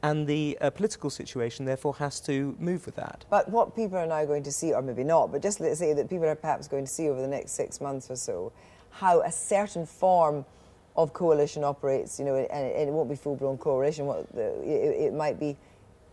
and the political situation therefore has to move with that. But what people are now going to see, or maybe not, but just let's say that people are perhaps going to see over the next 6 months or so, how a certain form of coalition operates, you know, and it won't be full-blown coalition. It might be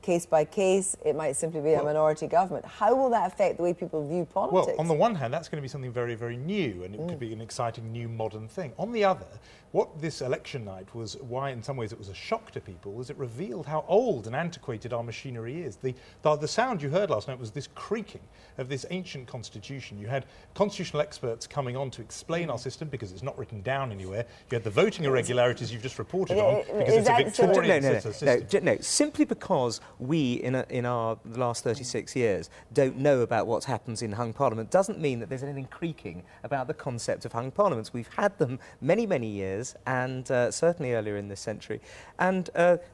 case by case, it might simply be a minority government. How will that affect the way people view politics? Well, on the one hand, that's going to be something very, very new, and it could be an exciting new modern thing. On the other, what this election night was, why in some ways it was a shock to people, was it revealed how old and antiquated our machinery is. The sound you heard last night was this creaking of this ancient constitution. You had constitutional experts coming on to explain our system because it's not written down anywhere. You had the voting irregularities you've just reported on because it's a Victorian system. No, simply because we, in the last 36 years, don't know about what happens in hung parliament doesn't mean that there's anything creaking about the concept of hung parliaments. We've had them many, many years, and certainly earlier in this century. And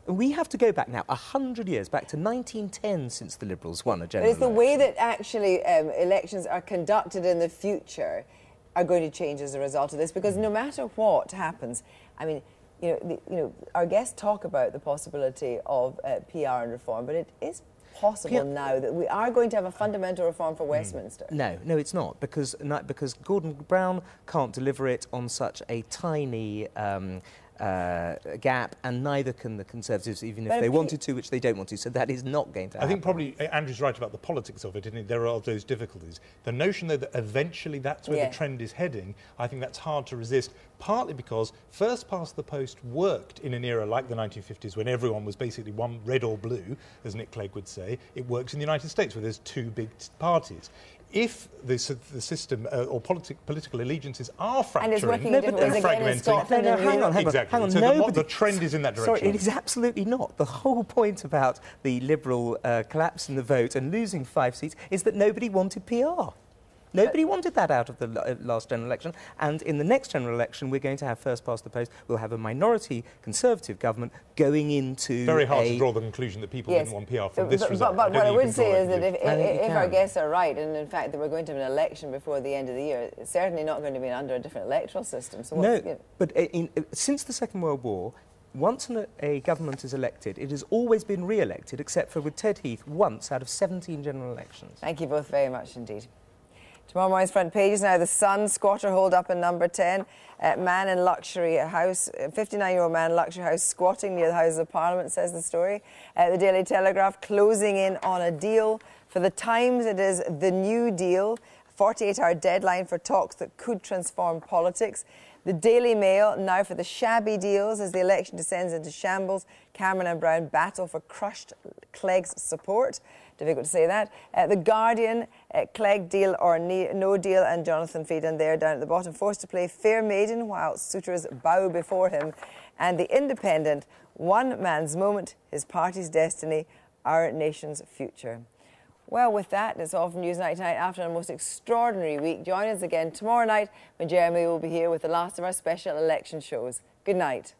we have to go back now 100 years, back to 1910, since the Liberals won a general election. But it's the way that actually elections are conducted in the future are going to change as a result of this, because no matter what happens, I mean, you know, our guests talk about the possibility of PR and reform, but it is possible now that we are going to have a fundamental reform for Westminster. No, it's not, because Gordon Brown can't deliver it on such a tiny gap, and neither can the Conservatives, even if they wanted to, which they don't want to. So that is not going to happen. I think probably Andrew's right about the politics of it, isn't it? There are those difficulties. The notion, though, that eventually that's where the trend is heading, I think that's hard to resist, partly because first past the post worked in an era like the 1950s when everyone was basically one red or blue, as Nick Clegg would say. It works in the United States where there's two big parties. If the system or political allegiances are fracturing and fragmenting, hang on. Exactly. So the trend is in that direction. Sorry, it is absolutely not. The whole point about the Liberal collapse in the vote and losing 5 seats is that nobody wanted PR. Nobody wanted that out of the last general election, and in the next general election we're going to have first past the post. We'll have a minority Conservative government going into very hard to draw the conclusion that people didn't want PR from this result. But what I would say is that if our guests are right, and in fact that we're going to have an election before the end of the year, it's certainly not going to be under a different electoral system. So no, but since the Second World War, once a government is elected, it has always been re-elected, except for with Ted Heath once out of 17 general elections. Thank you both very much indeed. Tomorrow morning's front pages now. The Sun, squatter hold up in number 10. Man in luxury house, 59-year-old man in luxury house squatting near the Houses of Parliament, says the story. The Daily Telegraph closing in on a deal. For the Times, it is the new deal. 48-hour deadline for talks that could transform politics. The Daily Mail, now for the shabby deals as the election descends into shambles. Cameron and Brown battle for crushed Clegg's support. Difficult to say that. The Guardian, Clegg deal or no deal, and Jonathan Phelan there down at the bottom, forced to play fair maiden while suitors bow before him. And The Independent, one man's moment, his party's destiny, our nation's future. Well, with that, it's all from Newsnight tonight after a most extraordinary week. Join us again tomorrow night when Jeremy will be here with the last of our special election shows. Good night.